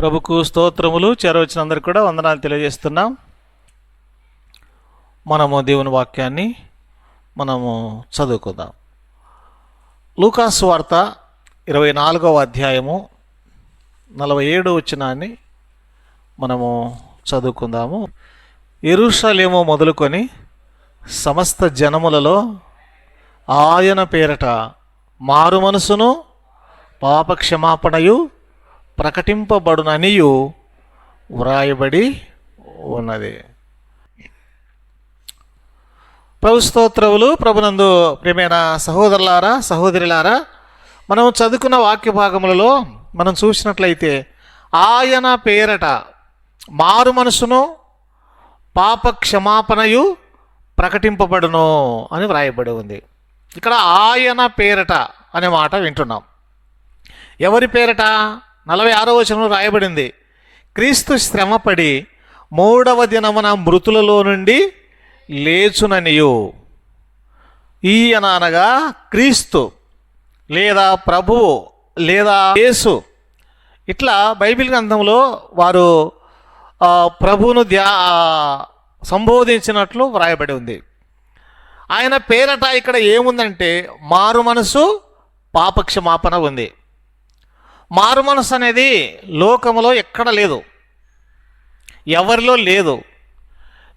ప్రభుకు స్తోత్రములు. చేరవచ్చిన అందరికీ కూడా వందనాలు తెలియజేస్తున్నాం. మనము దేవుని వాక్యాన్ని చదువుకుందాం. లూకాసు వార్త 24వ అధ్యాయము 47 వచనాన్ని మనము చదువుకుందాము. యెరూషలేము మొదలుకొని సమస్త జనములలో ఆయన పేరట మారు మనసును పాపక్షమాపణయు ప్రకటింపబడుననియు వ్రాయబడి ఉన్నది. ప్రభు స్తోత్రములు. ప్రభునందు ప్రియమైన సహోదరులారా, సహోదరులారా, మనం చదువుకున్న వాక్య భాగములలో మనం చూసినట్లయితే ఆయన పేరట మారు మనసును పాపక్షమాపణయు ప్రకటింపబడును అని వ్రాయబడి ఉంది. ఇక్కడ ఆయన పేరట అనే మాట వింటున్నాం. ఎవరి పేరట? 46వ వచనంలో రాయబడింది, క్రీస్తు శ్రమపడి 3వ దినమున మృతులలో నుండి లేచుననియు. ఈయన అనగా క్రీస్తు లేదా ప్రభువు లేదా యేసు. ఇట్లా బైబిల్ గ్రంథంలో వారు ప్రభువును సంబోధించినట్లు వ్రాయబడి ఉంది. ఆయన పేరట ఇక్కడ ఏముందంటే మారు మనసు పాపక్షమాపణ ఉంది. మారు మనసు అనేది లోకములో ఎక్కడ లేదు, ఎవరిలో లేదు.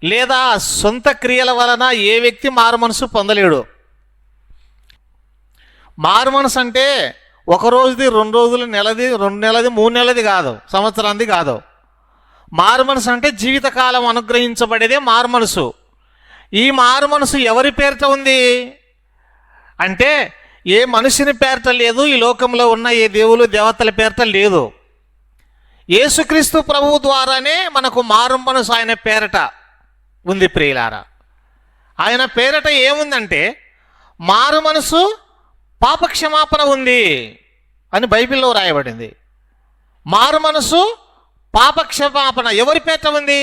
లేదా సొంత క్రియల వలన ఏ వ్యక్తి మారు మనసు పొందలేడు. మారు మనసు అంటే ఒక రోజుది, 2 రోజులు, నెలది, 2 నెలది, 3 నెలది కాదు, సంవత్సరానికి కాదు. మారు మనసు అంటే జీవితకాలం అనుగ్రహించబడేదే మారు మనసు. ఈ మారు మనసు ఎవరి పేరిట ఉంది అంటే ఏ మనిషిని పేరిట లేదు, ఈ లోకంలో ఉన్న ఏ దేవులు దేవతల పేరిట లేదు. యేసుక్రీస్తు ప్రభువు ద్వారానే మనకు మారు మనసు ఆయన పేరట ఉంది. ప్రియులారా, ఆయన పేరట ఏముందంటే మారు మనసు పాపక్షమాపణ ఉంది అని బైబిల్లో రాయబడింది. మారు మనసు పాపక్షమాపణ ఎవరి పేరట ఉంది?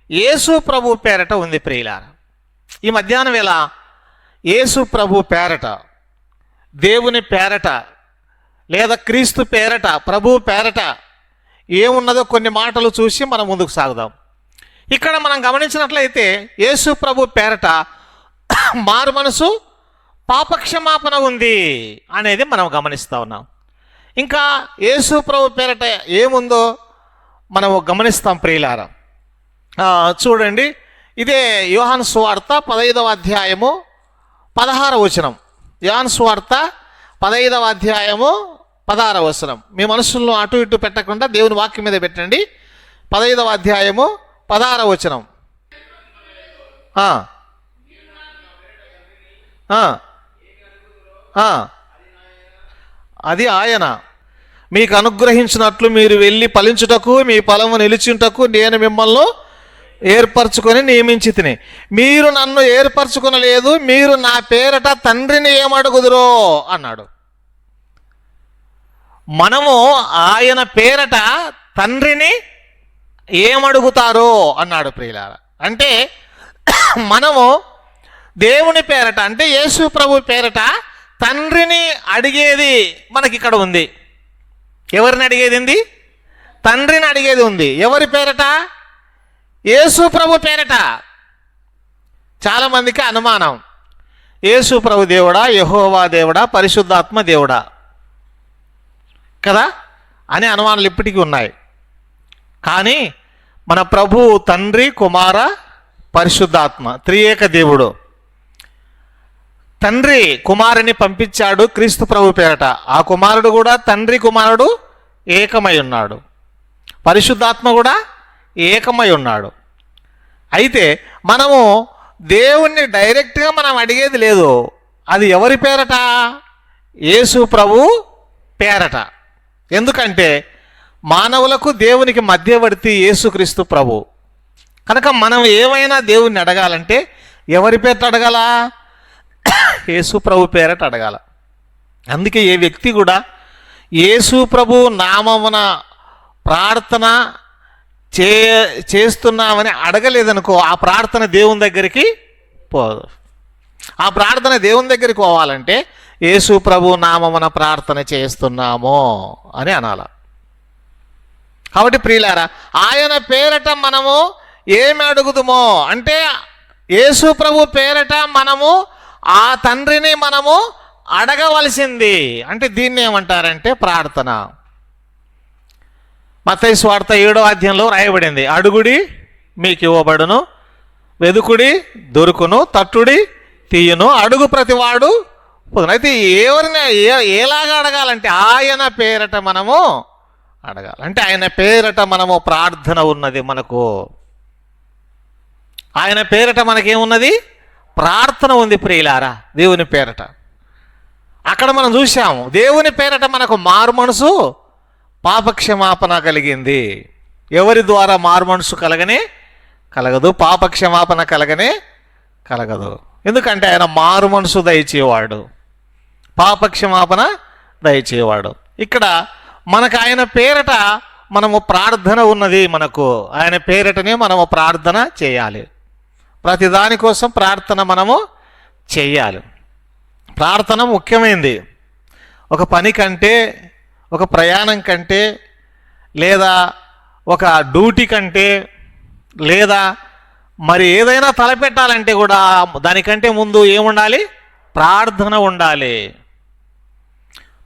యేసు ప్రభు పేరట ఉంది. ప్రియులారా, ఈ మధ్యాహ్నం వేళ యేసు ప్రభు పేరట, దేవుని పేరట లేదా క్రీస్తు పేరట, ప్రభు పేరట ఏమున్నదో కొన్ని మాటలు చూసి మనం ముందుకు సాగుదాం. ఇక్కడ మనం గమనించినట్లయితే యేసు ప్రభు పేరట మారు మనసు పాపక్షమాపణ ఉంది అనేది మనం గమనిస్తూ ఉన్నాం. ఇంకా యేసు ప్రభు పేరట ఏముందో మనము గమనిస్తాం. ప్రియులారా, చూడండి, ఇదే యోహాను సువార్త 15వ అధ్యాయము 16వ వచనం. యోహాను సువార్త 15వ అధ్యాయము 16వ వచనం. మీ మనసుల్లో అటు ఇటు పెట్టకుండా దేవుని వాక్యం మీద పెట్టండి. 15వ అధ్యాయము 16వ వచనం. అది ఆయన మీకు అనుగ్రహించినట్లు మీరు వెళ్ళి ఫలించుటకు మీ ఫలము నిలిచుటకు నేను మిమ్మల్ని ఏర్పరచుకొని నియమించి తిని, మీరు నన్ను ఏర్పరచుకొనలేదు, మీరు నా పేరట తండ్రిని ఏమడుగుదురో అన్నాడు. మనము ఆయన పేరట తండ్రిని ఏమడుగుతారో అన్నాడు. ప్రియులారా, అంటే మనము దేవుని పేరట అంటే యేసు ప్రభు పేరట తండ్రిని అడిగేది మనకి ఇక్కడ ఉంది. ఎవరిని అడిగేది ఉంది? తండ్రిని అడిగేది ఉంది. ఎవరి పేరట? యేసు ప్రభు పేరట. చాలామందికి అనుమానం, యేసు ప్రభు దేవుడా, యెహోవా దేవుడా, పరిశుద్ధాత్మ దేవుడా కదా అనే అనుమానాలు ఇప్పటికీ ఉన్నాయి. కానీ మన ప్రభు తండ్రి, కుమార, పరిశుద్ధాత్మ త్రియేక దేవుడు. తండ్రి కుమారుని పంపించాడు క్రీస్తు ప్రభు పేరట. ఆ కుమారుడు కూడా తండ్రి కుమారుడు ఏకమై ఉన్నాడు. పరిశుద్ధాత్మ కూడా ఏకమై ఉన్నాడు. అయితే మనము దేవుణ్ణి డైరెక్ట్గా మనం అడిగేది లేదు. అది ఎవరి పేరట? యేసు ప్రభు పేరట. ఎందుకంటే మానవులకు దేవునికి మధ్యవర్తి యేసుక్రీస్తు ప్రభు. కనుక మనం ఏమైనా దేవుణ్ణి అడగాలంటే ఎవరి పేరట అడగాల? యేసు ప్రభు పేరట అడగాల. అందుకే ఏ వ్యక్తి కూడా యేసు ప్రభు నామమున ప్రార్థన చేస్తున్నామని అడగలేదనుకో, ఆ ప్రార్థన దేవుని దగ్గరికి పోదు. ఆ ప్రార్థన దేవుని దగ్గరికి పోవాలంటే యేసు ప్రభు నామమున ప్రార్థన చేస్తున్నాము అని అనాల. కాబట్టి ప్రియులారా, ఆయన పేరట మనము ఏమి అడుగుదుమో అంటే యేసు ప్రభు పేరట మనము ఆ తండ్రిని మనము అడగవలసింది. అంటే దీన్ని ఏమంటారంటే ప్రార్థన. మత్తయి సువార్త 7వ అధ్యాయంలో రాయబడింది, అడుగుడి మీకు ఇవ్వబడును, వెదుకుడి దొరుకును, తట్టుడి తీయును, అడుగు ప్రతివాడు పొందును. అయితే ఎవరిని ఎలాగా అడగాలంటే ఆయన పేరట మనము అడగాలి. అంటే ఆయన పేరట మనము ప్రార్థన ఉన్నది మనకు. ఆయన పేరట మనకేమున్నది? ప్రార్థన ఉంది ప్రియులారా, దేవుని పేరట. అక్కడ మనం చూసాము, దేవుని పేరట మనకు మారు మనసు పాపక్షమాపణ కలిగింది. ఎవరి ద్వారా మారు మనసు కలగదు, పాపక్షమాపణ కలగదు. ఎందుకంటే ఆయన మారు మనసు దయచేవాడు, పాపక్షమాపణ దయచేవాడు. ఇక్కడ మనకు ఆయన పేరట మనము ప్రార్థన ఉన్నది. మనకు ఆయన పేరటనే మనము ప్రార్థన చేయాలి. ప్రతిదానికోసం ప్రార్థన మనము చేయాలి. ప్రార్థన ముఖ్యమైనది. ఒక పని కంటే, ఒక ప్రయాణం కంటే, లేదా ఒక డ్యూటీ కంటే, లేదా మరి ఏదైనా తలపెట్టాలంటే కూడా దానికంటే ముందు ఏముండాలి? ప్రార్థన ఉండాలి.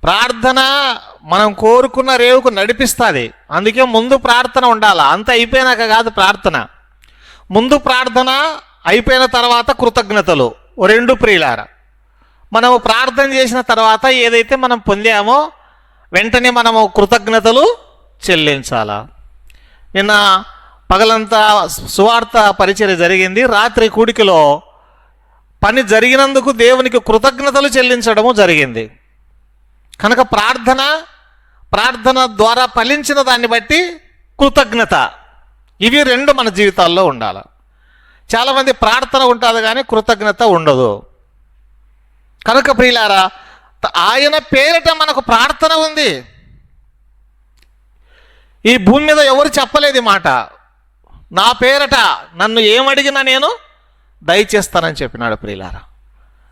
ప్రార్థన మనం కోరుకున్న రేవుకు నడిపిస్తుంది. అందుకే ముందు ప్రార్థన ఉండాలి. అంత అయిపోయినాక కాదు ప్రార్థన. ముందు ప్రార్థన, అయిపోయిన తర్వాత కృతజ్ఞతలు. రెండు ప్రియులారా, మనము ప్రార్థన చేసిన తర్వాత ఏదైతే మనం పొందామో వెంటనే మనము కృతజ్ఞతలు చెల్లించాలా. నిన్న పగలంతా సువార్త పరిచర్య జరిగింది. రాత్రి కూడికలో పని జరిగినందుకు దేవునికి కృతజ్ఞతలు చెల్లించడము జరిగింది. కనుక ప్రార్థన ద్వారా ఫలించిన దాన్ని బట్టి కృతజ్ఞత, ఇవి రెండు మన జీవితాల్లో ఉండాలి. చాలామంది ప్రార్థన ఉంటుంది కానీ కృతజ్ఞత ఉండదు. కనుక ప్రియులారా, ఆయన పేరిట మనకు ప్రార్థన ఉంది. ఈ భూమి మీద ఎవరు చెప్పలేదు మాట, నా పేరట నన్ను ఏమడిగినా నేను దయచేస్తానని చెప్పినాడు ప్రియులారా.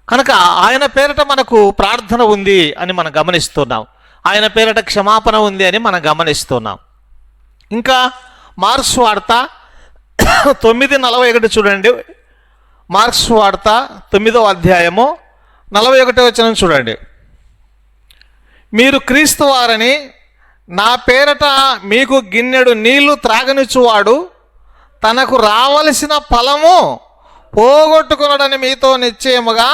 కనుక ఆయన పేరట మనకు ప్రార్థన ఉంది అని మనం గమనిస్తున్నాం. ఆయన పేరట క్షమాపణ ఉంది అని మనం గమనిస్తున్నాం. ఇంకా మార్క్స్ వార్త 9:41 చూడండి. మార్క్స్ వార్త 9వ అధ్యాయము 41వ వచనం చూడండి. మీరు క్రీస్తు వారని నా పేరట మీకు గిన్నెడు నీళ్లు త్రాగనిచ్చువాడు తనకు రావలసిన ఫలము పోగొట్టుకున్నాడని మీతో నిశ్చయముగా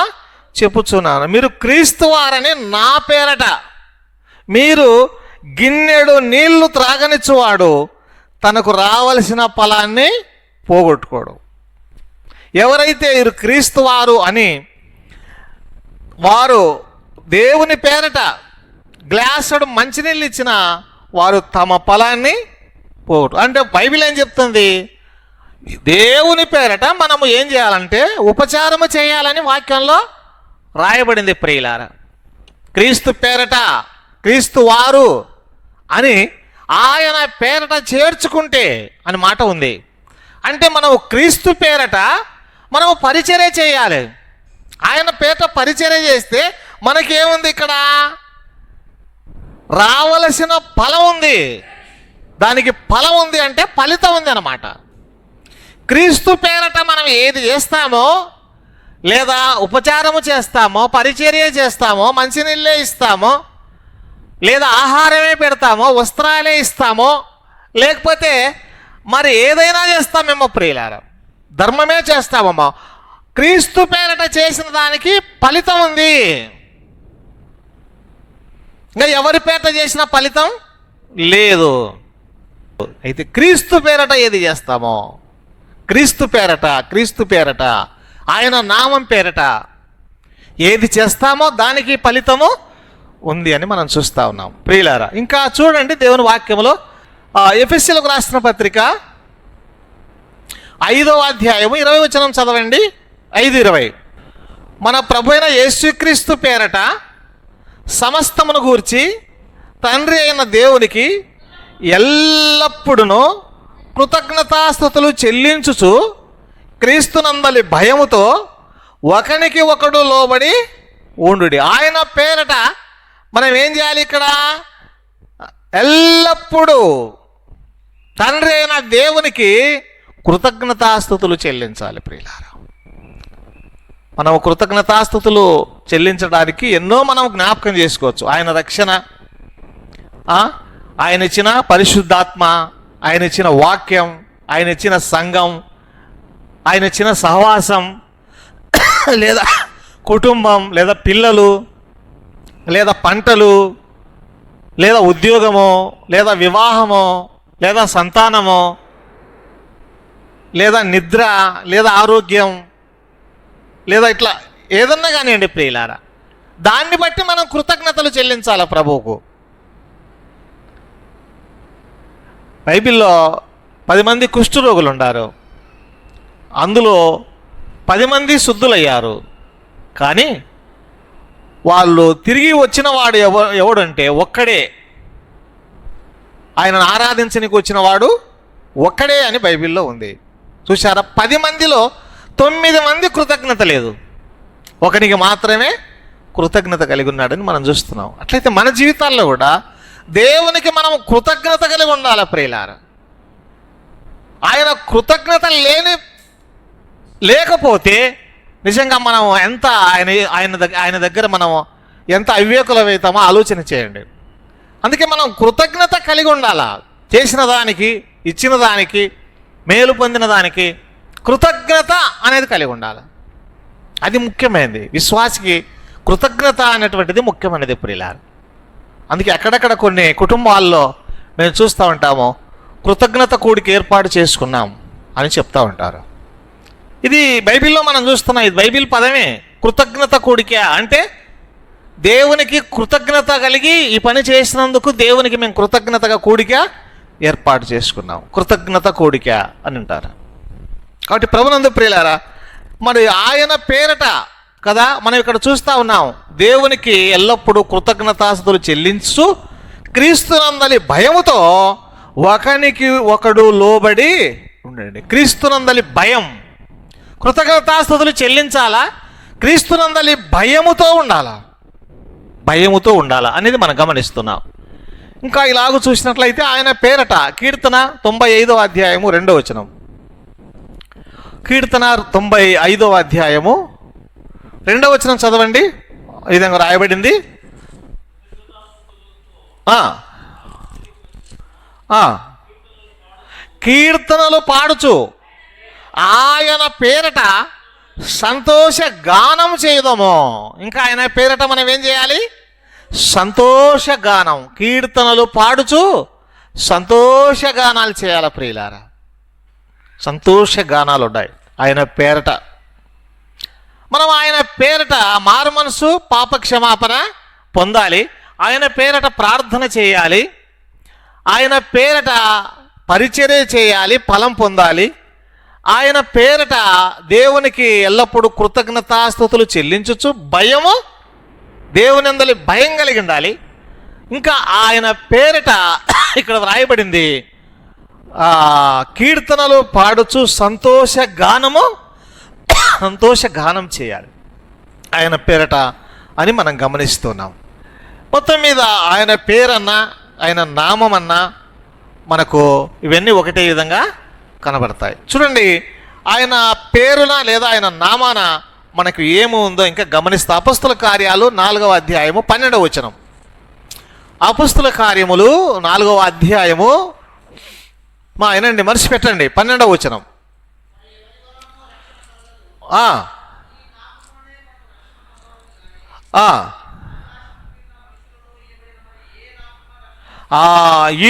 చెప్పుచున్నాను. మీరు క్రీస్తు వారని నా పేరట, మీరు గిన్నెడు నీళ్లు త్రాగనిచ్చువాడు తనకు రావలసిన ఫలాన్ని పోగొట్టుకోడు. ఎవరైతే వీరు క్రీస్తు వారు అని వారు దేవుని పేరట గ్లాసుడు మంచినీళ్ళు ఇచ్చిన వారు తమ ఫలాన్ని పోగొట్టు. అంటే బైబిల్ ఏం చెప్తుంది? దేవుని పేరట మనము ఏం చేయాలంటే ఉపచారము చేయాలని వాక్యంలో రాయబడింది ప్రియులారా. క్రీస్తు పేరట, క్రీస్తు వారు అని ఆయన పేరట చేర్చుకుంటే అని మాట ఉంది. అంటే మనం క్రీస్తు పేరట మనము పరిచర్య చేయాలి. ఆయన పేరట పరిచర్య చేస్తే మనకేముంది? ఇక్కడ రావలసిన ఫలం ఉంది. దానికి ఫలం ఉంది అంటే ఫలితం ఉంది అన్నమాట. క్రీస్తు పేరట మనం ఏది చేస్తామో, లేదా ఉపచారము చేస్తామో, పరిచర్య చేస్తామో, మంచినీళ్ళే ఇస్తామో, లేదా ఆహారమే పెడతామో, వస్త్రాలే ఇస్తామో, లేకపోతే మరి ఏదైనా చేస్తామేమో ప్రియులారా, ధర్మమే చేస్తామేమో, క్రీస్తు పేరట చేసిన దానికి ఫలితం ఉంది. ఇంకా ఎవరి పేరట చేసిన ఫలితం లేదు. అయితే క్రీస్తు పేరట ఏది చేస్తామో, క్రీస్తు పేరట ఆయన నామం పేరట ఏది చేస్తామో దానికి ఫలితము ఉంది అని మనం చూస్తూ ఉన్నాం ప్రియులారా. ఇంకా చూడండి దేవుని వాక్యములో ఎఫెసీయులకు రాసిన పత్రిక 5వ అధ్యాయము 20వ వచనం చదవండి. 5:20 మన ప్రభు అయిన యేసుక్రీస్తు పేరట సమస్తమును గూర్చి తండ్రి అయిన దేవునికి ఎల్లప్పుడూ కృతజ్ఞతాస్తుతులు చెల్లించుచు క్రీస్తునందలి భయముతో ఒకనికి ఒకడు లోబడి ఉండుడి. ఆయన పేరట మనం ఏం చేయాలి? ఇక్కడ ఎల్లప్పుడూ తండ్రి అయిన దేవునికి కృతజ్ఞతాస్తుతులు చెల్లించాలి ప్రియులారా. మనం కృతజ్ఞతాస్తుతులు చెల్లించడానికి ఎన్నో మనం జ్ఞాపకం చేసుకోవచ్చు. ఆయన రక్షణ, ఆయన ఇచ్చిన పరిశుద్ధాత్మ, ఆయన ఇచ్చిన వాక్యం, ఆయన ఇచ్చిన సంఘం, ఆయన ఇచ్చిన సహవాసం, లేదా కుటుంబం, లేదా పిల్లలు, లేదా పంటలు, లేదా ఉద్యోగము, లేదా వివాహము, లేదా సంతానము, లేదా నిద్ర, లేదా ఆరోగ్యం, లేదా ఇట్లా ఏదన్నా కానివ్వండి ప్రియులారా, దాన్ని బట్టి మనం కృతజ్ఞతలు చెల్లించాలి ప్రభువుకు. బైబిల్లో 10 మంది కుష్ఠరోగులు ఉన్నారు. అందులో 10 మంది శుద్ధులయ్యారు. కానీ వాళ్ళు తిరిగి వచ్చిన వాడు ఎవడంటే ఒక్కడే. ఆయనను ఆరాధించడానికి వచ్చిన వాడు ఒక్కడే అని బైబిల్లో ఉంది. చూసారా, 10 మందిలో 9 మంది కృతజ్ఞత లేదు, ఒకనికి మాత్రమే కృతజ్ఞత కలిగి ఉన్నాడని మనం చూస్తున్నాం. అట్లయితే మన జీవితాల్లో కూడా దేవునికి మనం కృతజ్ఞత కలిగి ఉండాలి ప్రియులారా. ఆయన కృతజ్ఞత లేకపోతే నిజంగా మనం ఎంత ఆయన దగ్గర మనం ఎంత అవివేకులమవుతామో ఆలోచన చేయండి. అందుకే మనం కృతజ్ఞత కలిగి ఉండాలా. చేసిన దానికి, ఇచ్చిన దానికి, మేలు పొందిన దానికి కృతజ్ఞత అనేది కలిగి ఉండాలి. అది ముఖ్యమైనది. విశ్వాసికి కృతజ్ఞత అనేటువంటిది ముఖ్యమైనది ప్రియులారా. అందుకే అక్కడక్కడ కొన్ని కుటుంబాల్లో మేము చూస్తూ ఉంటాము, కృతజ్ఞత కూడిక ఏర్పాటు చేసుకున్నాం అని చెప్తూ ఉంటారు. ఇది బైబిల్లో మనం చూస్తున్నాం. ఇది బైబిల్ పదమే. కృతజ్ఞత కూడిక అంటే దేవునికి కృతజ్ఞత కలిగి ఈ పని చేసినందుకు దేవునికి మేము కృతజ్ఞతగా కూడిక ఏర్పాటు చేసుకున్నాం. కృతజ్ఞత కూడిక అని అంటారు. కాబట్టి ప్రభునందు ప్రియులారా, మరి ఆయన పేరట కదా మనం ఇక్కడ చూస్తూ ఉన్నాం, దేవునికి ఎల్లప్పుడూ కృతజ్ఞతాస్తుతులు చెల్లించు క్రీస్తునందలి భయముతో ఒకనికి ఒకడు లోబడి ఉండండి. క్రీస్తునందలి భయం, కృతజ్ఞతాస్తుతులు చెల్లించాలా, క్రీస్తునందలి భయముతో ఉండాలా, భయముతో ఉండాలా అనేది మనం గమనిస్తున్నాం. ఇంకా ఇలాగ చూసినట్లయితే ఆయన పేరట కీర్తన 95వ అధ్యాయము 2వ వచనం. కీర్తన 95వ అధ్యాయము 2వ వచనం చదవండి. ఈ విధంగా రాయబడింది, కీర్తనలు పాడుచు ఆయన పేరట సంతోష గానం చేయదము. ఇంకా ఆయన పేరట మనం ఏం చేయాలి? సంతోష గానం, కీర్తనలు పాడుచు సంతోష గానాలు చేయాలి ప్రియులారా. సంతోష గానాలు ఉన్నాయి ఆయన పేరట. మనం ఆయన పేరట మారు మనసు, పాప క్షమాపణ పొందాలి. ఆయన పేరట ప్రార్థన చేయాలి. ఆయన పేరట పరిచర్య చేయాలి, ఫలం పొందాలి. ఆయన పేరట దేవునికి ఎల్లప్పుడూ కృతజ్ఞతాస్తుతులు చెల్లించచ్చు, భయము, దేవుని అందలి భయం కలిగి ఉండాలి. ఇంకా ఆయన పేరట ఇక్కడ వ్రాయబడింది, కీర్తనలు పాడుచు సంతోష గానం చేయాలి ఆయన పేరట అని మనం గమనిస్తున్నాం. మొత్తం మీద ఆయన పేరన్నా ఆయన నామం అన్నా మనకు ఇవన్నీ ఒకటే విధంగా కనబడతాయి. చూడండి, ఆయన పేరున లేదా ఆయన నామాన మనకు ఏమి ఉందో ఇంకా గమనిస్తే అపొస్తల కార్యాలు 4వ అధ్యాయము 12వ వచనం. అపొస్తల కార్యములు 4వ అధ్యాయము వినండి, మర్చిపెట్టండి, 12వ వచనం.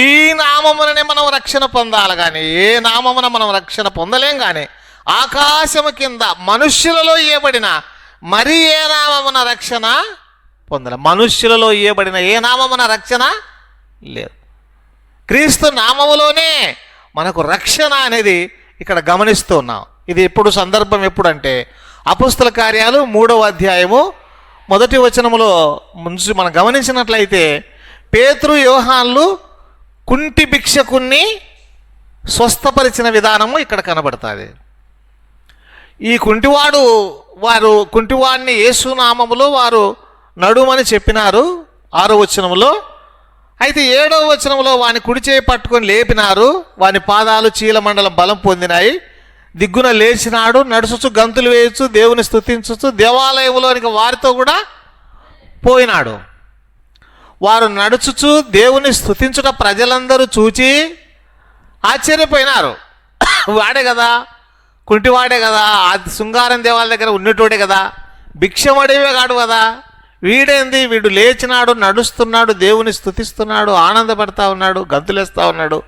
ఈ నామముననే మనం రక్షణ పొందాలి, కానీ ఏ నామమున మనం రక్షణ పొందలేం. కానీ ఆకాశము కింద మనుష్యులలో ఇయ్యబడిన మరి ఏ నామమున రక్షణ పొందలే. మనుష్యులలో ఇయ్యబడిన ఏ నామమున రక్షణ లేదు. క్రీస్తు నామములోనే మనకు రక్షణ అనేది ఇక్కడ గమనిస్తూ ఉన్నాం. ఇది ఎప్పుడు సందర్భం ఎప్పుడంటే అపొస్తల కార్యాలు 3వ అధ్యాయము 1వ వచనములో మనం గమనించినట్లయితే పేతురు, యోహాన్లు కుంటి భిక్షకుణ్ణి స్వస్థపరిచిన విధానము ఇక్కడ కనబడుతుంది. ఈ కుంటివాడిని యేసు నామములో వారు నడుమని చెప్పినారు 6వ వచనములో. అయితే 7వ వచనంలో వాని కుడి చేయి పట్టుకొని లేపినారు, వాని పాదాలు చీలమండలం బలం పొందినాయి, దిగ్గున లేచినాడు, నడుచుచు గంతులు వేయచ్చు, దేవుని స్తుతించుచు దేవాలయంలోనికి వారితో కూడా పోయినాడు. వారు నడుచుచు దేవుని స్తుతించుట ప్రజలందరూ చూచి ఆశ్చర్యపోయినారు. వాడే కదా, కుంటివాడే కదా, ఆ శృంగారం దేవాలయ దగ్గర ఉన్నటోడే కదా, భిక్షమడివే కాడు కదా, వీడేంది, వీడు లేచినాడు, నడుస్తున్నాడు, దేవుని స్తుతిస్తున్నాడు, ఆనందపడతా ఉన్నాడు, గంతులేస్తూ ఉన్నాడు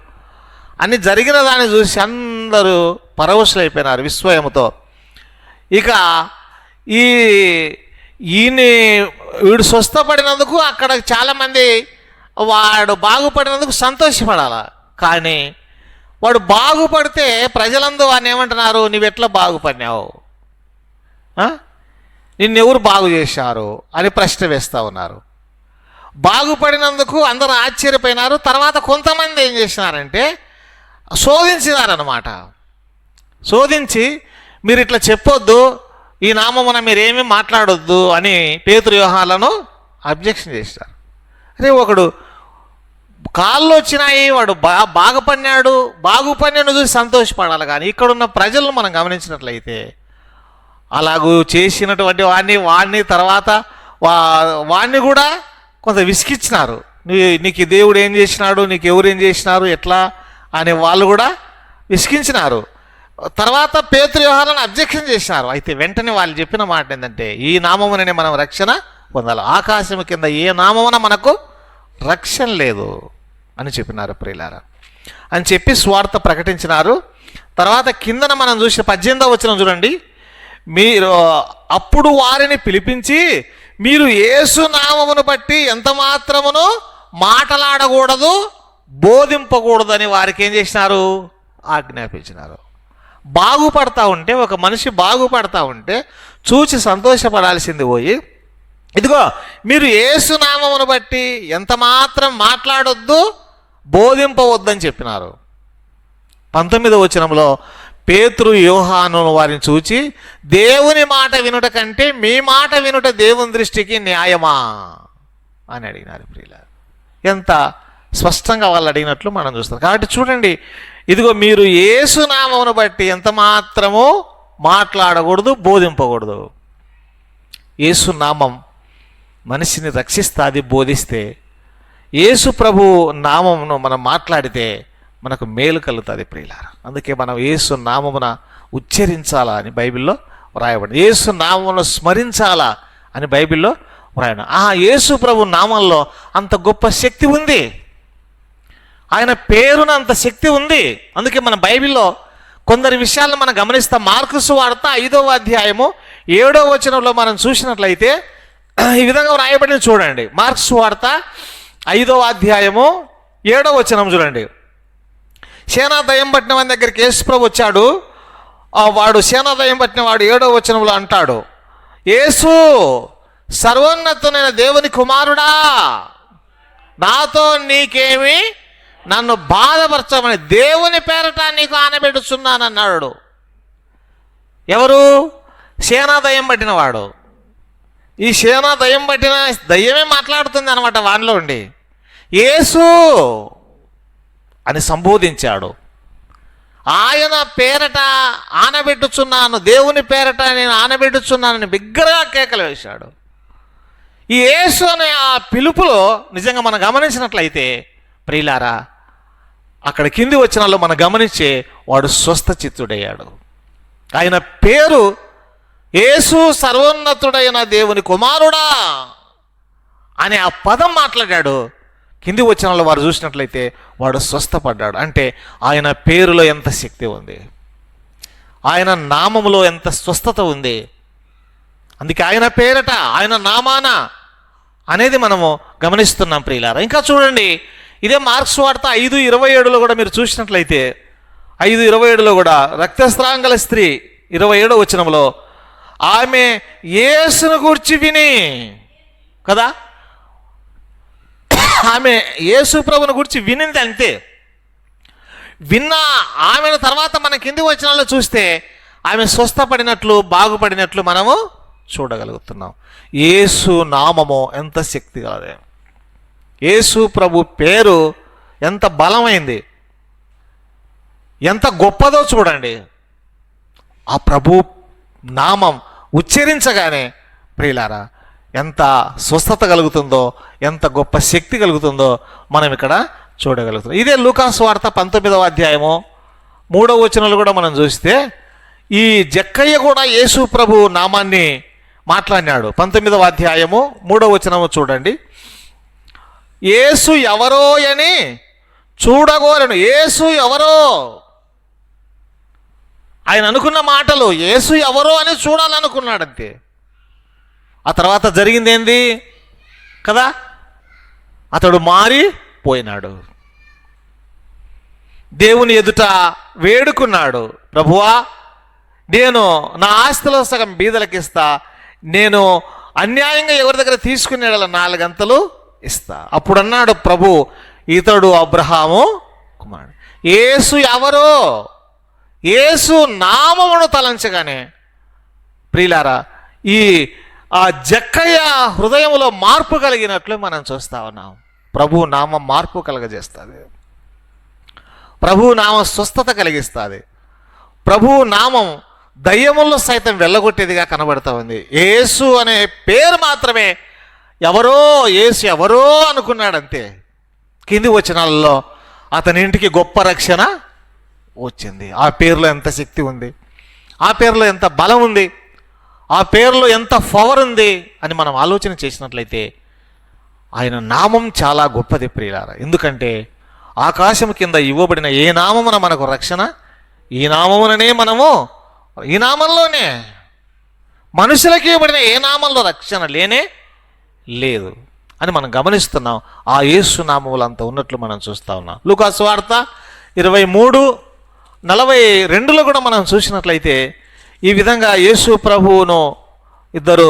అని జరిగిన దాన్ని చూసి అందరూ పరవశులైపోయినారు విస్మయంతో. ఇక వీడు స్వస్థపడినందుకు అక్కడ చాలామంది వాడు బాగుపడినందుకు సంతోషపడాల. కానీ వాడు బాగుపడితే ప్రజలందరూ వాడిని ఏమంటున్నారు, నువ్వెట్లా బాగుపడినావు, నిన్నెవరు బాగు చేశారు అని ప్రశ్న వేస్తూ ఉన్నారు. బాగుపడినందుకు అందరూ ఆశ్చర్యపోయినారు. తర్వాత కొంతమంది ఏం చేసినారంటే శోధించినారన్నమాట. శోధించి మీరు ఇట్లా చెప్పొద్దు, ఈ నామమున మీరేమీ మాట్లాడొద్దు అని పేతురు యోహానులను అబ్జెక్షన్ చేశారు. అరే, ఒకడు కాళ్ళు వచ్చినాయి, వాడు బాగుపడినాడు చూసి సంతోషపడాలి. కానీ ఇక్కడున్న ప్రజలను మనం గమనించినట్లయితే అలాగూ చేసినటువంటి వాడిని తర్వాత వాడిని కూడా కొంత విసిగిచ్చినారు. నీకు దేవుడు ఏం చేసినాడు, నీకు ఎవరు ఏం చేసినారు, ఎట్లా అనే వాళ్ళు కూడా విసిగించినారు. తర్వాత పేతురు యోహానులను అబ్జెక్షన్ చేసినారు. అయితే వెంటనే వాళ్ళు చెప్పిన మాట ఏంటంటే, ఈ నామముననే మనం రక్షణ పొందాలి, ఆకాశం కింద ఏ నామమున మనకు రక్షణ లేదు అని చెప్పినారు ప్రియులారా. అని చెప్పి స్వార్థ ప్రకటించినారు. తర్వాత కిందన మనం చూసిన 18వ వచనం చూడండి. మీరు అప్పుడు వారిని పిలిపించి, మీరు యేసు నామమును బట్టి ఎంత మాత్రమును మాటలాడకూడదు, బోధింపకూడదని వారికి ఏం చేసినారు, ఆజ్ఞాపించినారు. బాగుపడతా ఉంటే, ఒక మనిషి బాగుపడతా ఉంటే చూచి సంతోషపడాల్సింది పోయి, ఇదిగో మీరు యేసు నామమును బట్టి ఎంత మాత్రం మాట్లాడొద్దు, బోధింపవద్దని చెప్పినారు. 19వ వచనంలో పేతురు యోహాను వారిని చూచి, దేవుని మాట వినుట కంటే మీ మాట వినుట దేవుని దృష్టికి న్యాయమా అని అడిగినారు ప్రియులారా. ఎంత స్పష్టంగా వాళ్ళు అడిగినట్లు మనం చూస్తాం. కాబట్టి చూడండి, ఇదిగో మీరు యేసు నామమును బట్టి ఎంత మాత్రము మాట్లాడకూడదు, బోధింపకూడదు. యేసు నామం మనిషిని రక్షిస్తుంది, బోధిస్తే. యేసు ప్రభు నామమును మనం మాట్లాడితే మనకు మేలు కలుగుతుంది ప్రియులారా. అందుకే మనం యేసు నామమున ఉచ్చరించాలా అని బైబిల్లో వ్రాయబడింది. యేసు నామమును స్మరించాలా అని బైబిల్లో వ్రాయబడింది. యేసు ప్రభు నామంలో అంత గొప్ప శక్తి ఉంది, ఆయన పేరున అంత శక్తి ఉంది. అందుకే మన బైబిల్లో కొందరి విషయాలను మనం గమనిస్తాం. మార్కు సువార్త 5వ అధ్యాయము 7వ వచనంలో మనం చూసినట్లయితే ఈ విధంగా వ్రాయబడిన చూడండి. మార్కు సువార్త 5వ అధ్యాయము 7వ వచనం చూడండి. సేనా దయ్యం పట్టిన వాని దగ్గరికి యేసు ప్రభు వచ్చాడు. వాడు సేనా దయ్యం పట్టిన వాడు 7వ వచనంలో అంటాడు, యేసు సర్వోన్నతునైన దేవుని కుమారుడా, నాతో నీకేమి, నన్ను బాధపరచమని దేవుని పేరట నీకు ఆనబెడుచున్నానన్నాడు. ఎవరు? సేనా దయ్యం పట్టినవాడు. ఈ సేనా దయ్యం పట్టిన దయ్యమే మాట్లాడుతుంది అనమాట వానిలో ఉండి. యేసు అని సంబోధించాడు. ఆయన పేరట ఆనబెట్టుచున్నాను, దేవుని పేరట నేను ఆనబెట్టుచున్నానని బిగ్గరగా కేకలు వేశాడు. ఈ యేసు అనే ఆ పిలుపులో నిజంగా మనం గమనించినట్లయితే ప్రియులారా, అక్కడ కింది వచనాల్లో మనం గమనించే వాడు స్వస్థ చిత్తుడయ్యాడు. ఆయన పేరు యేసు సర్వోన్నతుడైన దేవుని కుమారుడా అనే ఆ పదం మాట్లాడాడు. కింది వచనాల్లో వారు చూసినట్లయితే వాడు స్వస్థపడ్డాడు. అంటే ఆయన పేరులో ఎంత శక్తి ఉంది, ఆయన నామములో ఎంత స్వస్థత ఉంది. అందుకే ఆయన పేరట, ఆయన నామాన అనేది మనము గమనిస్తున్నాం ప్రియులారా. ఇంకా చూడండి, ఇదే మార్క్స్ వార్త 5:27లో కూడా మీరు చూసినట్లయితే 5:27లో కూడా రక్తస్రావం స్త్రీ 27వ వచనంలో ఆమె యేసును గూర్చి విని కదా, ఆమె యేసు ప్రభుని గురించి వినింది అంతే. విన్న ఆమెను తర్వాత మన కింది వచనాల్లో చూస్తే ఆమె స్వస్థపడినట్లు, బాగుపడినట్లు మనము చూడగలుగుతున్నాం. యేసు నామము ఎంత శక్తి కలదే. యేసు ప్రభు పేరు ఎంత బలమైంది, ఎంత గొప్పదో చూడండి. ఆ ప్రభు నామం ఉచ్చరించగానే ప్రియులారా ఎంత స్వస్థత కలుగుతుందో, ఎంత గొప్ప శక్తి కలుగుతుందో మనం ఇక్కడ చూడగలుగుతాం. ఇదే లూకాసు వార్త 19వ అధ్యాయము 3వ వచనంలో కూడా మనం చూస్తే ఈ జక్కయ్య కూడా యేసు ప్రభు నామాన్ని మాట్లాడినాడు. 19వ అధ్యాయము 3వ వచనము చూడండి. యేసు ఎవరో అని చూడగోరను. యేసు ఎవరో, ఆయన అనుకున్న మాటలు యేసు ఎవరో అని చూడాలనుకున్నాడు అంతే. ఆ తర్వాత జరిగింది ఏంది కదా, అతడు మారిపోయినాడు. దేవుని ఎదుట వేడుకున్నాడు, ప్రభువా నేను నా ఆస్తిలో సగం బీదలకు ఇస్తా, నేను అన్యాయంగా ఎవరి దగ్గర తీసుకునే 4 అంతలు ఇస్తా. అప్పుడు అన్నాడు ప్రభు, ఇతడు అబ్రహాము కుమారుడు. యేసు ఎవరో, యేసు నామమును తలంచగానే ప్రియులారా ఈ ఆ జక్కయ్య హృదయంలో మార్పు కలిగినట్లు మనం చూస్తా ఉన్నాం. ప్రభు నామం మార్పు కలగజేస్తుంది, ప్రభు నామం స్వస్థత కలిగిస్తుంది, ప్రభు నామం దయ్యముల్లో సైతం వెళ్ళగొట్టేదిగా కనబడుతూ ఉంది. యేసు అనే పేరు మాత్రమే ఎవరో, యేసు ఎవరో అనుకున్నాడు అంతే. కింది వచనాలలో అతని ఇంటికి గొప్ప రక్షణ వచ్చింది. ఆ పేరులో ఎంత శక్తి ఉంది, ఆ పేరులో ఎంత బలం ఉంది, ఆ పేరులో ఎంత పవర్ ఉంది అని మనం ఆలోచన చేసినట్లయితే ఆయన నామం చాలా గొప్పది ప్రియులారా. ఎందుకంటే ఆకాశం కింద ఇవ్వబడిన ఏ నామమున మనకు రక్షణ, ఈ నామముననే మనము, ఈ నామంలోనే మనుషులకి ఇవ్వబడిన ఏ నామంలో రక్షణ లేనే లేదు అని మనం గమనిస్తున్నాం. ఆ యేసు నామములు అంత ఉన్నట్లు మనం చూస్తూ ఉన్నాం. లూకాసు వార్త 23:42లో కూడా మనం చూసినట్లయితే ఈ విధంగా యేసు ప్రభువును ఇద్దరు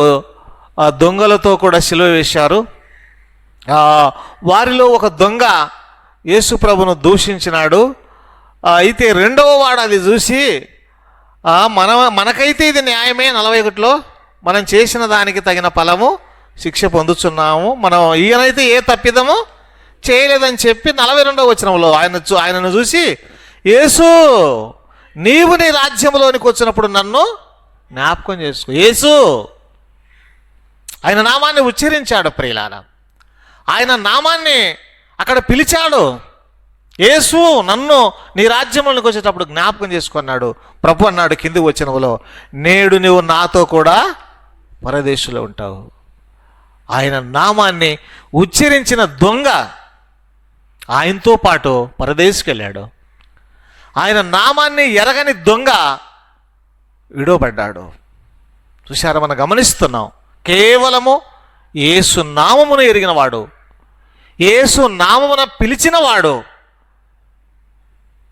దొంగలతో కూడా సిలువ వేశారు. వారిలో ఒక దొంగ యేసు ప్రభును దూషించినాడు. అయితే రెండవ వాడు అది చూసి మనకైతే ఇది న్యాయమే, 41లో మనం చేసిన దానికి తగిన ఫలము శిక్ష పొందుతున్నాము, మనం ఈయనైతే ఏ తప్పిదము చేయలేదని చెప్పి 42వ వచనంలో ఆయనను చూసి, యేసు నీవు నీ రాజ్యంలోనికి వచ్చినప్పుడు నన్ను జ్ఞాపకం చేసుకో. యేసు ఆయన నామాన్ని ఉచ్చరించాడు ప్రియులారా, ఆయన నామాన్ని అక్కడ పిలిచాడు. యేసు నన్ను నీ రాజ్యంలోనికి వచ్చేటప్పుడు జ్ఞాపకం చేసుకున్నాడు. ప్రభు అన్నాడు కింది వచనంలో, నేడు నువ్వు నాతో కూడా పరదేశంలో ఉంటావు. ఆయన నామాన్ని ఉచ్చరించిన దొంగ ఆయనతో పాటు పరదేశికి వెళ్ళాడు. ఆయన నామాన్ని ఎరగని దొంగ విడవబడ్డాడు. చూశారా, మనం గమనిస్తున్నాం. కేవలము యేసు నామమును ఎరిగినవాడు, యేసు నామమున పిలిచినవాడు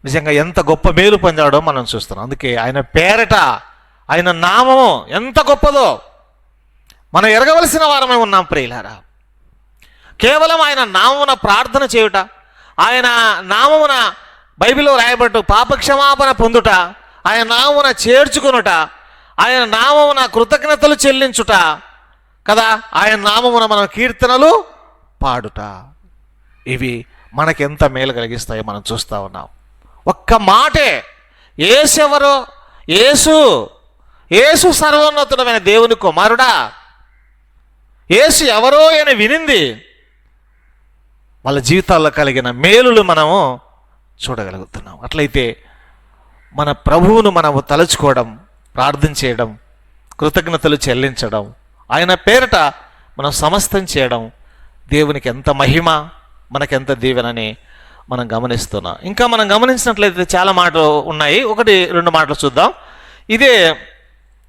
నిజంగా ఎంత గొప్ప మేలు పొందాడో మనం చూస్తున్నాం. అందుకే ఆయన పేరట, ఆయన నామము ఎంత గొప్పదో మనం ఎరగవలసిన వారమే ఉన్నాం ప్రియులారా. కేవలం ఆయన నామమున ప్రార్థన చేయుట, ఆయన నామమున బైబిల్లో రాయబట్టు పాపక్షమాపణ పొందుట, ఆయన నామమున చేర్చుకొనుట, ఆయన నామమున కృతజ్ఞతలు చెల్లించుట కదా, ఆయన నామమున మనం కీర్తనలు పాడుట, ఇవి మనకెంత మేలు కలిగిస్తాయో మనం చూస్తూ ఉన్నాం. ఒక్క మాటే, యేసు ఎవరో, యేసు సర్వోన్నతుడమైన దేవుని కుమారుడా, యేసు ఎవరో అని వినింది వాళ్ళ జీవితాల్లో కలిగిన మేలులు మనము చూడగలుగుతున్నాం. అట్లయితే మన ప్రభువును మనము తలుచుకోవడం, ప్రార్థన చేయడం, కృతజ్ఞతలు చెల్లించడం, ఆయన పేరట మనం సమస్తం చేయడం దేవునికి ఎంత మహిమ, మనకెంత దీవెనని మనం గమనిస్తున్నాం. ఇంకా మనం గమనించినట్లయితే చాలా మాటలు ఉన్నాయి, 1-2 మాటలు చూద్దాం. ఇదే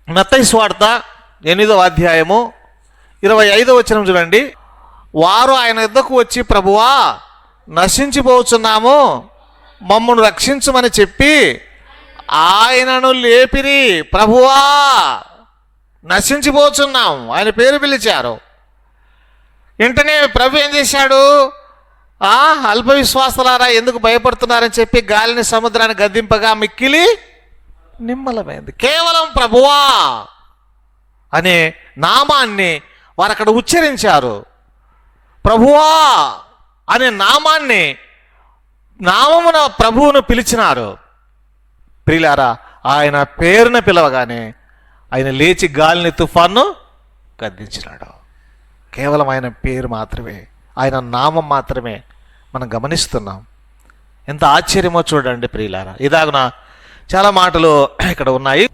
మత్తయి సువార్త 8వ అధ్యాయము 25వ వచనం చూడండి. వారు ఆయన యొద్దకు వచ్చి, ప్రభువా నశించిపోతున్నాము, మమ్మను రక్షించమని చెప్పి ఆయనను లేపిరి. ప్రభువా నశించిపోతున్నాం, ఆయన పేరు పిలిచారు. వెంటనే ప్రభు ఏం చేశాడు, అల్ప విశ్వాసులారా ఎందుకు భయపడుతున్నారని చెప్పి గాలిని సముద్రాన్ని గద్దింపగా మిక్కిలి నిమ్మలమైంది. కేవలం ప్రభువా అనే నామాన్ని వారు అక్కడ ఉచ్చరించారు. ప్రభువా అనే నామాన్ని నామమున ప్రభువును పిలిచినారు. ప్రియులారా, ఆయన పేరున పిలవగానే ఆయన లేచి గాలిని తుఫాన్ను గద్దించినాడు. కేవలం ఆయన పేరు మాత్రమే, ఆయన నామం మాత్రమే మనం గమనిస్తున్నాం. ఎంత ఆశ్చర్యమో చూడండి ప్రియులారా. ఇదాగున చాలా మాటలు ఇక్కడ ఉన్నాయి.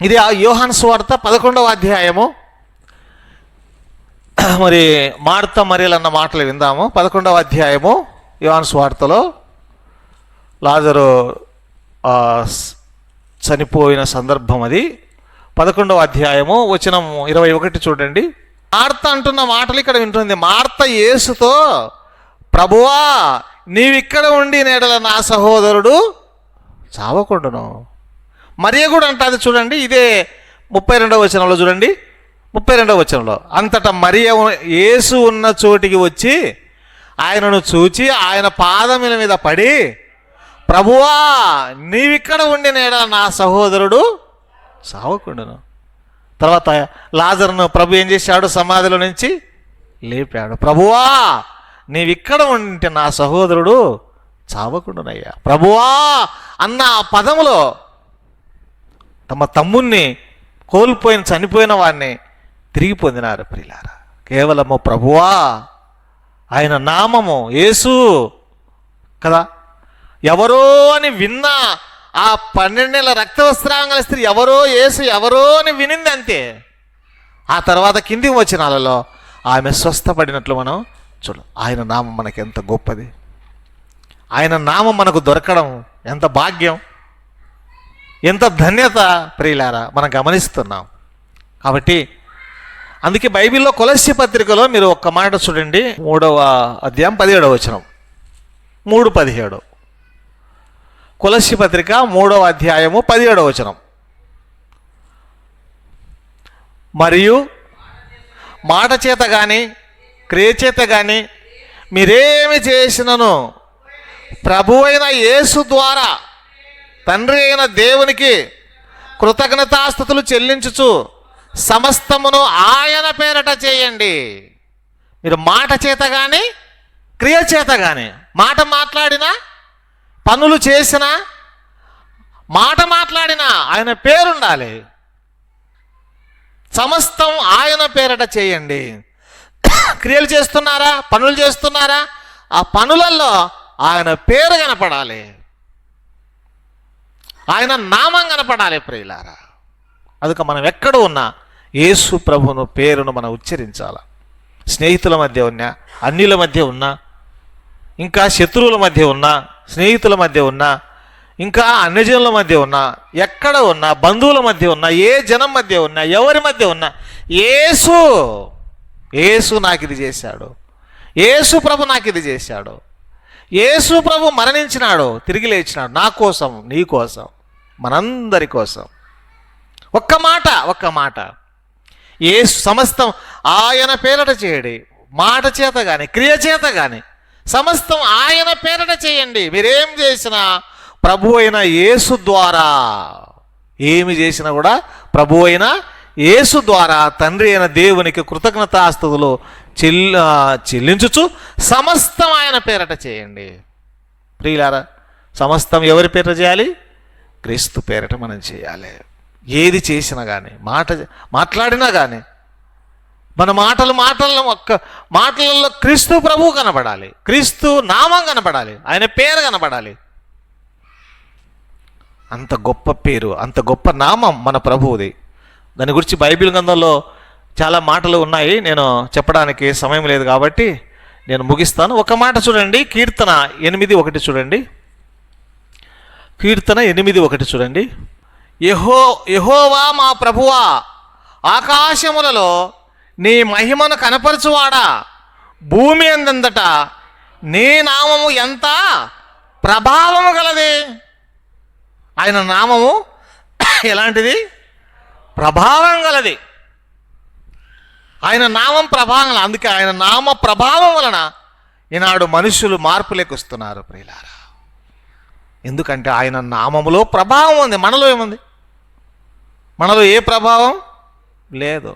ఇది ఆ యోహాను సువార్త 11వ అధ్యాయము. మరి మార్త మరియలు అన్న మాటలు విందాము. 11వ అధ్యాయము యోహాను సువార్తలో లాజరు చనిపోయిన సందర్భం అది. 11వ అధ్యాయము వచనం 21 చూడండి. మార్త అంటున్న మాటలు ఇక్కడ వింటుంది. మార్త యేసుతో, ప్రభువా నీవిక్కడ ఉండి నేడల నా సహోదరుడు చావకుండును. మరియ కూడా అంటుంది చూడండి, ఇదే 32వ వచనంలో చూడండి. 32వ వచనంలో, అంతటా మరియ యేసు ఉన్న చోటికి వచ్చి ఆయనను చూచి ఆయన పాదముల మీద పడి, ప్రభువా నీవిక్కడ ఉండి నేడ నా సహోదరుడు సావకుండును. తర్వాత లాజరును ప్రభు ఏం చేశాడు? సమాధిలో నుంచి లేపాడు. ప్రభువా నీవిక్కడ ఉంటే నా సహోదరుడు చావకుండునయ్యా. ప్రభువా అన్న ఆ పదములో తమ తమ్ముణ్ణి కోల్పోయిన చనిపోయిన వాడిని తిరిగి పొందినారు ప్రియులారా. కేవలము ప్రభువా, ఆయన నామము యేసు కదా. ఎవరో అని విన్న ఆ 12 ఏళ్ల రక్తవస్త్రాంగల స్త్రీ ఎవరో యేసు ఎవరో అని వినింది అంతే. ఆ తర్వాత కింది వచనాలలో ఆమె స్వస్థపడినట్లు మనం ఆయన నామం మనకి ఎంత గొప్పది, ఆయన నామం మనకు దొరకడం ఎంత భాగ్యం, ఎంత ధన్యత ప్రియులారా మనం గమనిస్తున్నాం. కాబట్టి అందుకే బైబిల్లో కొలస్సీ పత్రికలో మీరు ఒక్క మాట చూడండి. 3వ అధ్యాయం 17వ వచనం, 3:17. కొలస్సీ పత్రిక 3వ అధ్యాయము 17వ వచనం. మరియు మాట చేత కానీ క్రియ చేత కానీ మీరేమి చేసినను ప్రభు అయిన యేసు ద్వారా తండ్రి అయిన దేవునికి కృతజ్ఞతాస్తుతులు చెల్లించుచు సమస్తమును ఆయన పేరట చేయండి. మీరు మాట చేత కానీ క్రియ చేత కానీ, మాట మాట్లాడినా పనులు చేసినా మాట మాట్లాడినా ఆయన పేరుండాలి. సమస్తం ఆయన పేరట చేయండి. క్రియలు చేస్తున్నారా, పనులు చేస్తున్నారా, ఆ పనులలో ఆయన పేరు కనపడాలి, ఆయన నామం కనపడాలి ప్రియులారా. అందుక మనం ఎక్కడ ఉన్నా యేసు ప్రభువును పేరును మనం ఉచ్చరించాలి. స్నేహితుల మధ్య ఉన్నా, అన్యుల మధ్య ఉన్నా, ఇంకా శత్రువుల మధ్య ఉన్నా, స్నేహితుల మధ్య ఉన్నా, ఇంకా అన్యజనుల మధ్య ఉన్నా, ఎక్కడ ఉన్నా, బంధువుల మధ్య ఉన్నా, ఏ జనం మధ్య ఉన్నా, ఎవరి మధ్య ఉన్నా యేసు యేసు నాకు ఇది చేశాడు, యేసు ప్రభు నాకు ఇది చేశాడు, యేసు ప్రభు మరణించినాడు, తిరిగి లేచినాడు నా కోసం, నీ కోసం, మనందరి కోసం. ఒక్క మాట యేసు సమస్తం ఆయన పేరట చేయడి. మాట చేత కానీ క్రియ చేత కానీ సమస్తం ఆయన పేరట చేయండి. మీరేం చేసినా ప్రభు అయిన యేసు ద్వారా, ఏమి చేసినా కూడా ప్రభు అయిన యేసు ద్వారా తండ్రి అయిన దేవునికి కృతజ్ఞతాస్తుతులు చెల్లించుచు సమస్తం ఆయన పేరట చేయండి. ప్రియులారా, సమస్తం ఎవరి పేరట చేయాలి? క్రీస్తు పేరట మనం చేయాలి. ఏది చేసినా కానీ, మాట్లాడినా కానీ మన మాటలలో క్రీస్తు ప్రభువు కనపడాలి, క్రీస్తు నామం కనపడాలి, ఆయన పేరు కనపడాలి. అంత గొప్ప పేరు, అంత గొప్ప నామం మన ప్రభువుది. దాని గురించి బైబిల్ గ్రంథంలో చాలా మాటలు ఉన్నాయి, నేను చెప్పడానికి సమయం లేదు కాబట్టి నేను ముగిస్తాను. ఒక మాట చూడండి, కీర్తన 8:1 చూడండి. కీర్తన 8:1 చూడండి. యెహోవా మా ప్రభువా, ఆకాశములలో నీ మహిమను కనపరచువాడా, భూమి అందంతట నీ నామము ఎంత ప్రభావము గలది. ఆయన నామము ఎలాంటిది? ప్రభావం గలది. ఆయన నామం ప్రభావం. అందుకే ఆయన నామ ప్రభావం వలన ఈనాడు మనుషులు మార్పులోకి వస్తున్నారు ప్రియులారా. ఎందుకంటే ఆయన నామములో ప్రభావం ఉంది. మనలో ఏముంది? మనలో ఏ ప్రభావం లేదు.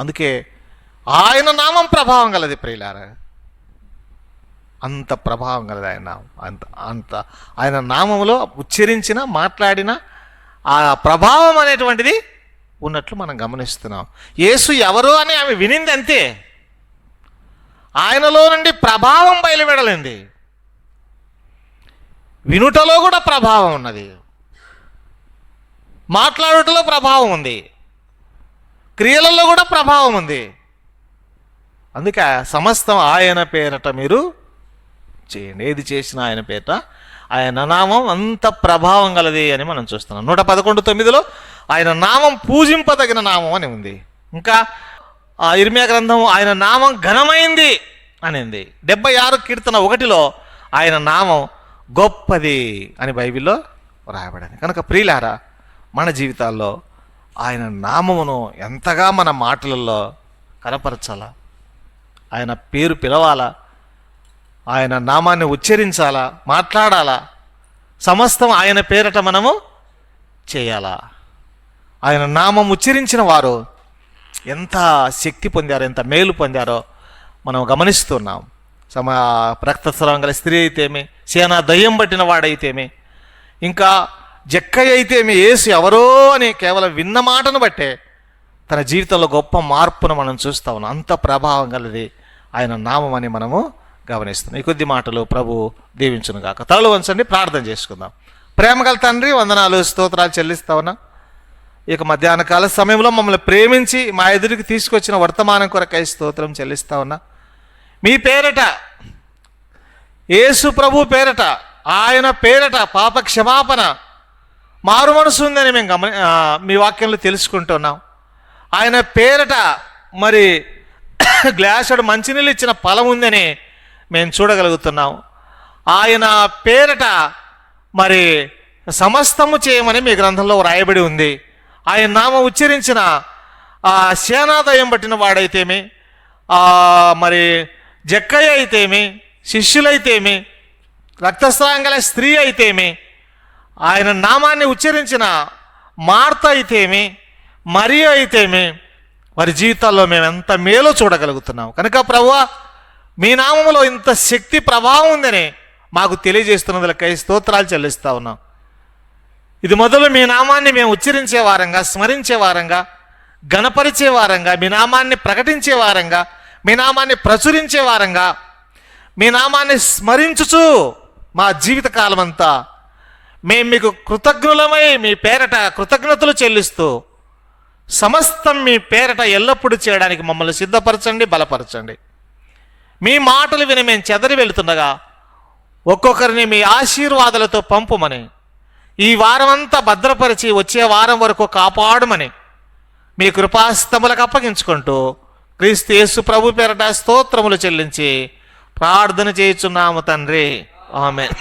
అందుకే ఆయన నామం ప్రభావం గలది ప్రియులారా. అంత ప్రభావం కలదు ఆయన నామం. అంత అంత ఆయన నామంలో ఉచ్చరించిన మాట్లాడిన ఆ ప్రభావం అనేటువంటిది ఉన్నట్లు మనం గమనిస్తున్నాం. యేసు ఎవరు అని ఆమె వినింది అంతే, ఆయనలో నుండి ప్రభావం బయలువెడలింది. వినుటలో కూడా ప్రభావం ఉన్నది, మాట్లాడుటలో ప్రభావం ఉంది, క్రియలలో కూడా ప్రభావం ఉంది. అందుకే సమస్తం ఆయన పేరట మీరు చేయండి. ఏది చేసినా ఆయన పేరట, ఆయన నామం అంత ప్రభావం గలది అని మనం చూస్తున్నాం. 111:9 ఆయన నామం పూజింపదగిన నామం అని ఉంది. ఇంకా ఇర్మియా గ్రంథం ఆయన నామం ఘనమైంది అనింది. 76 కీర్తన 1 ఆయన నామం గొప్పది అని బైబిల్లో రాయబడింది. కనుక ప్రియులారా, మన జీవితాల్లో ఆయన నామమును ఎంతగా మన మాటలలో కనపరచాలా, ఆయన పేరు పిలవాలా, ఆయన నామాన్ని ఉచ్చరించాలా, మాట్లాడాలా, సమస్తం ఆయన పేరట మనము చేయాలా. ఆయన నామం ఉచ్చరించిన వారు ఎంత శక్తి పొందారో, ఎంత మేలు పొందారో మనం గమనిస్తున్నాం. రక్తస్రావం గల స్త్రీ అయితేమి, సేనా దయ్యం పట్టిన వాడైతేమి, ఇంకా జక్కయ్య అయితేమి, యేసు ఎవరో అని కేవలం విన్న మాటను బట్టే తన జీవితంలో గొప్ప మార్పును మనం చూస్తా ఉన్నాం. అంత ప్రభావం గలది ఆయన నామం అని మనము గమనిస్తున్నాం. ఈ కొద్ది మాటలు ప్రభు దీవించును గాక. తలలు వంచండి, ప్రార్థన చేసుకుందాం. ప్రేమగల తండ్రి, వందనాలు స్తోత్రాలు చెల్లిస్తా ఉన్నా. ఇక మధ్యాహ్న కాల సమయంలో మమ్మల్ని ప్రేమించి మా ఎదురికి తీసుకొచ్చిన వర్తమానం కొరకై స్తోత్రం చెల్లిస్తా ఉన్నా. మీ పేరట, యేసు ప్రభు పేరట, ఆయన పేరట పాప క్షమాపణ, మారు మనసు ఉందని మేము మీ వాక్యంలో తెలుసుకుంటున్నాం. ఆయన పేరట మరి గ్లాసుడు మంచినీళ్ళు ఇచ్చిన ఫలం ఉందని మేము చూడగలుగుతున్నాం. ఆయన పేరట మరి సమస్తము చేయమని మీ గ్రంథంలో వ్రాయబడి ఉంది. ఆయన నామం ఉచ్చరించిన సేనాదయం పట్టిన వాడైతేమి, మరి జక్కయ్య అయితేమి, శిష్యులైతేమి, రక్తస్రావం గల స్త్రీ అయితేమి, ఆయన నామాన్ని ఉచ్చరించిన మార్త అయితేమి, మరియ అయితేమి, వారి జీవితాల్లో మేము ఎంత మేలో చూడగలుగుతున్నాం. కనుక ప్రభువా, మీ నామంలో ఇంత శక్తి ప్రభావం ఉందని మాకు తెలియజేస్తున్నందులకై స్తోత్రాలు చెల్లిస్తా ఉన్నాం. ఇది మొదలు మీ నామాన్ని మేము ఉచ్చరించే వారంగా, స్మరించే వారంగా, గణపరిచే వారంగా, మీ నామాన్ని ప్రకటించే వారంగా, మీ నామాన్ని ప్రచురించే వారంగా, మీ నామాన్ని స్మరించుచు మా జీవితకాలం అంతా మేము మీకు కృతజ్ఞులమై మీ పేరట కృతజ్ఞతలు చెల్లిస్తూ సమస్తం మీ పేరట ఎల్లప్పుడూ చేయడానికి మమ్మల్ని సిద్ధపరచండి, బలపరచండి. మీ మాటలు విని మేము చెదరి వెళుతుండగా ఒక్కొక్కరిని మీ ఆశీర్వాదాలతో పంపుమని, ఈ వారమంతా భద్రపరిచి వచ్చే వారం వరకు కాపాడమని మీ కృపాస్తములకు అప్పగించుకుంటూ క్రీస్తు యేసు ప్రభు పేరట స్తోత్రములు చెల్లించి ప్రార్థన చేయుచున్నాము తండ్రి. ఆమేన్.